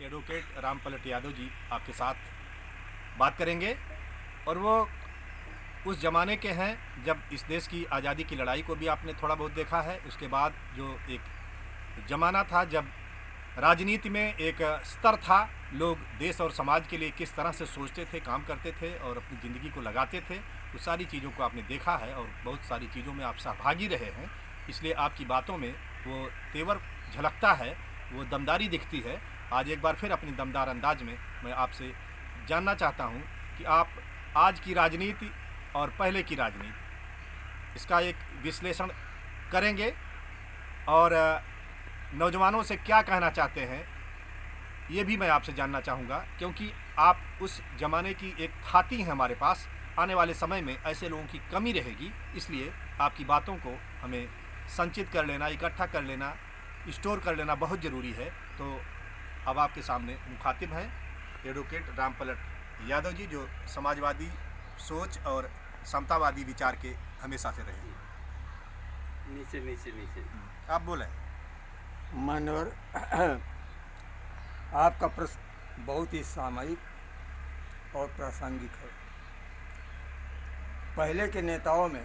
Advocate Ram पलट यादव जी आपके साथ बात करेंगे। और वो उस ज़माने के हैं जब इस देश की आज़ादी की लड़ाई को भी आपने थोड़ा बहुत देखा है। उसके बाद जो एक ज़माना था जब राजनीति में एक स्तर था, लोग देश और समाज के लिए किस तरह से सोचते थे, काम करते थे और अपनी ज़िंदगी को लगाते थे, वो सारी चीज़ों को आपने देखा है और बहुत सारी चीज़ों में आप सहभागी रहे हैं। इसलिए आपकी बातों में वो तेवर झलकता है, वो दमदारी दिखती है। आज एक बार फिर अपनी दमदार अंदाज में मैं आपसे जानना चाहता हूँ कि आप आज की राजनीति और पहले की राजनीति इसका एक विश्लेषण करेंगे और नौजवानों से क्या कहना चाहते हैं ये भी मैं आपसे जानना चाहूँगा, क्योंकि आप उस ज़माने की एक खाती हैं हमारे पास। आने वाले समय में ऐसे लोगों की कमी रहेगी, इसलिए आपकी बातों को हमें संचित कर लेना, इकट्ठा कर लेना, स्टोर कर लेना बहुत ज़रूरी है। तो अब आपके सामने मुखातिब हैं एडवोकेट राम पलट यादव जी, जो समाजवादी सोच और समतावादी विचार के हमेशा से रहे हैं। नीचे नीचे नीचे आप बोलें। मानवर आपका प्रश्न बहुत ही सामयिक और प्रासंगिक है। पहले के नेताओं में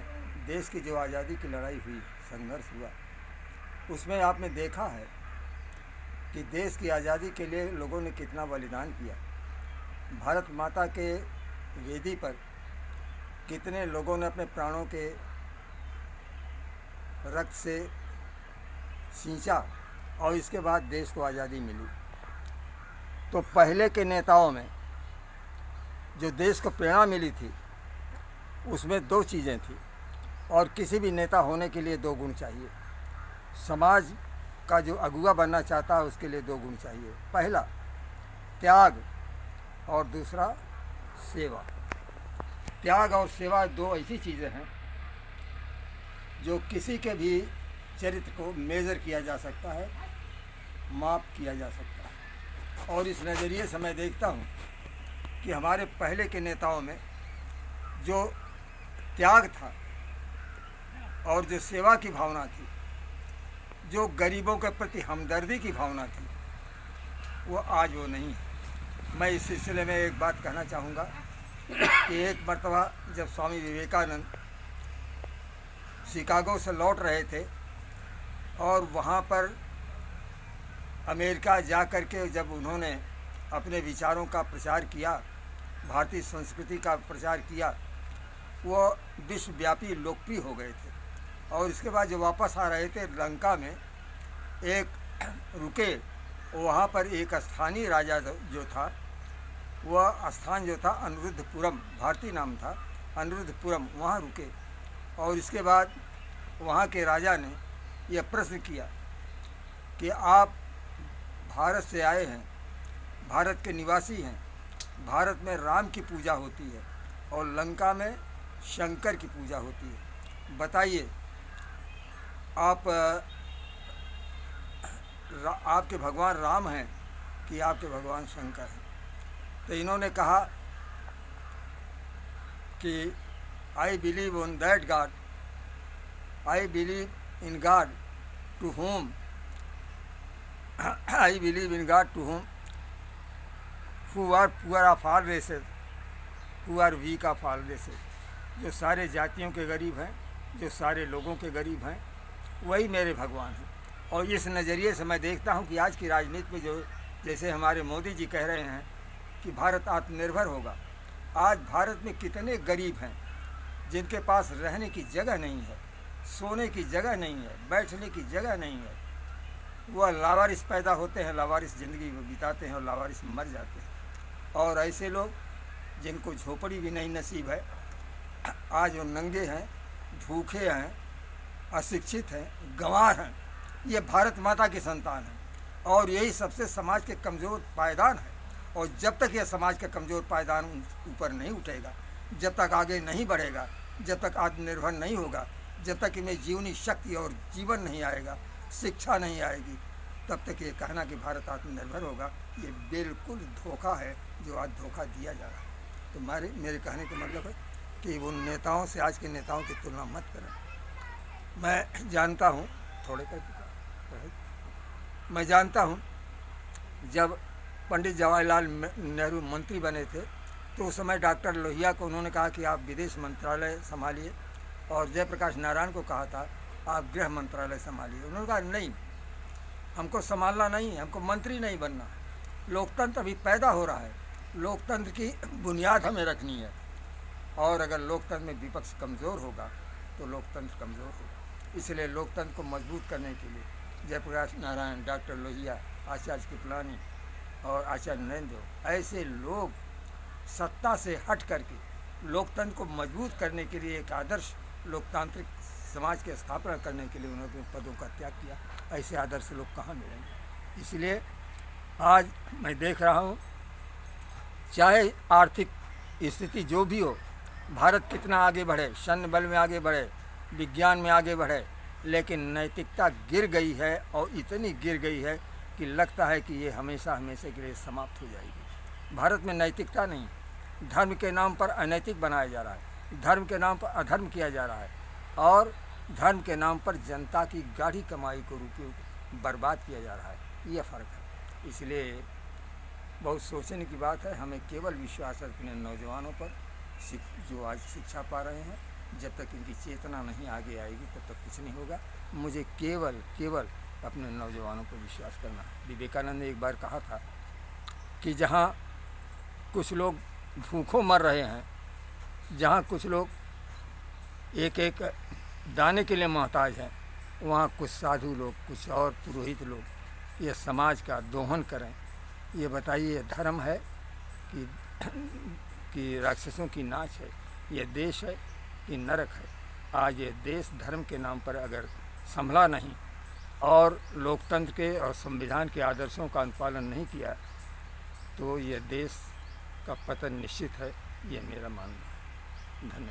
देश की जो आज़ादी की लड़ाई हुई, संघर्ष हुआ, उसमें आपने देखा है कि देश की आज़ादी के लिए लोगों ने कितना बलिदान किया। भारत माता के वेदी पर कितने लोगों ने अपने प्राणों के रक्त से सींचा और इसके बाद देश को आज़ादी मिली। तो पहले के नेताओं में जो देश को प्रेरणा मिली थी उसमें दो चीज़ें थी, और किसी भी नेता होने के लिए दो गुण चाहिए। समाज का जो अगुवा बनना चाहता है उसके लिए दो गुण चाहिए। पहला त्याग और दूसरा सेवा। त्याग और सेवा दो ऐसी चीज़ें हैं जो किसी के भी चरित्र को मेज़र किया जा सकता है, माप किया जा सकता है। और इस नज़रिए से मैं देखता हूँ कि हमारे पहले के नेताओं में जो त्याग था और जो सेवा की भावना थी, जो गरीबों के प्रति हमदर्दी की भावना थी, वो आज वो नहीं है। मैं इस सिलसिले में एक बात कहना चाहूँगा कि एक मर्तबा जब स्वामी विवेकानंद शिकागो से लौट रहे थे और वहाँ पर अमेरिका जा कर के जब उन्होंने अपने विचारों का प्रचार किया, भारतीय संस्कृति का प्रचार किया, वो विश्वव्यापी लोकप्रिय हो गए थे। और इसके बाद जब वापस आ रहे थे लंका में एक रुके, वहाँ पर एक स्थानीय राजा जो था, वह स्थान जो था अनिरुद्धपुरम, भारतीय नाम था अनिरुद्धपुरम, वहाँ रुके। और इसके बाद वहाँ के राजा ने यह प्रश्न किया कि आप भारत से आए हैं, भारत के निवासी हैं, भारत में राम की पूजा होती है और लंका में शंकर की पूजा होती है, बताइए आपके भगवान राम हैं कि आपके भगवान शंकर हैं। तो इन्होंने कहा कि I believe on that god, I believe in god to whom I believe in god to whom who are poor of all races, who are weak of all races. जो सारे जातियों के गरीब हैं, जो सारे लोगों के गरीब हैं, वही मेरे भगवान हैं। और इस नज़रिए से मैं देखता हूँ कि आज की राजनीति में जो जैसे हमारे मोदी जी कह रहे हैं कि भारत आत्मनिर्भर होगा, आज भारत में कितने गरीब हैं जिनके पास रहने की जगह नहीं है, सोने की जगह नहीं है, बैठने की जगह नहीं है। वह लावारिस पैदा होते हैं, लावारिस ज़िंदगी बिताते हैं और लावारिस मर जाते हैं। और ऐसे लोग जिनको झोपड़ी भी नहीं नसीब है, आज वो नंगे हैं, भूखे हैं, अशिक्षित हैं, गंवार हैं। ये भारत माता की संतान है और यही सबसे समाज के कमज़ोर पायदान है। और जब तक यह समाज का कमज़ोर पायदान ऊपर नहीं उठेगा, जब तक आगे नहीं बढ़ेगा, जब तक आत्मनिर्भर नहीं होगा, जब तक इनमें जीवनी शक्ति और जीवन नहीं आएगा, शिक्षा नहीं आएगी, तब तक ये कहना कि भारत आत्मनिर्भर होगा, ये बिल्कुल धोखा है जो आज धोखा दिया जा रहा है। तो मेरे कहने का मतलब है कि उन नेताओं से आज के नेताओं की तुलना मत करें। मैं जानता हूँ, थोड़े कर मैं जानता हूँ जब पंडित जवाहरलाल नेहरू मंत्री बने थे तो उस समय डॉक्टर लोहिया को उन्होंने कहा कि आप विदेश मंत्रालय संभालिए, और जयप्रकाश नारायण को कहा था आप गृह मंत्रालय संभालिए। उन्होंने कहा नहीं, हमको संभालना नहीं है, हमको मंत्री नहीं बनना है। लोकतंत्र अभी पैदा हो रहा है, लोकतंत्र की बुनियाद हमें रखनी है, और अगर लोकतंत्र में विपक्ष कमज़ोर होगा तो लोकतंत्र कमज़ोर होगा। इसलिए लोकतंत्र को मजबूत करने के लिए जयप्रकाश नारायण, डॉक्टर लोहिया, आचार्य कृपलानी और आचार्य नरेंद्र, ऐसे लोग सत्ता से हट करके लोकतंत्र को मजबूत करने के लिए एक आदर्श लोकतांत्रिक समाज की स्थापना करने के लिए उन्होंने पदों का त्याग किया। ऐसे आदर्श लोग कहाँ मिलेंगे? इसलिए आज मैं देख रहा हूँ, चाहे आर्थिक स्थिति जो भी हो, भारत कितना आगे बढ़े, सैन्य बल में आगे बढ़े, विज्ञान में आगे बढ़े, लेकिन नैतिकता गिर गई है, और इतनी गिर गई है कि लगता है कि ये हमेशा हमेशा के लिए समाप्त हो जाएगी। भारत में नैतिकता नहीं, धर्म के नाम पर अनैतिक बनाया जा रहा है, धर्म के नाम पर अधर्म किया जा रहा है, और धर्म के नाम पर जनता की गाढ़ी कमाई को रुपये बर्बाद किया जा रहा है। यह फ़र्क है। इसलिए बहुत सोचने की बात है। हमें केवल विश्वास है अपने नौजवानों पर, जो आज शिक्षा पा रहे हैं। जब तक इनकी चेतना नहीं आगे आएगी तब तक कुछ नहीं होगा। मुझे केवल अपने नौजवानों पर विश्वास करना है। विवेकानंद ने एक बार कहा था कि जहाँ कुछ लोग भूखों मर रहे हैं, जहाँ कुछ लोग एक एक दाने के लिए मोहताज हैं, वहाँ कुछ साधु लोग, कुछ और पुरोहित लोग ये समाज का दोहन करें। ये बताइए, ये धर्म है कि राक्षसों की नाच है? ये देश है कि नरक है? आज ये देश धर्म के नाम पर अगर संभला नहीं और लोकतंत्र के और संविधान के आदर्शों का अनुपालन नहीं किया तो ये देश का पतन निश्चित है। ये मेरा मानना है। धन्यवाद।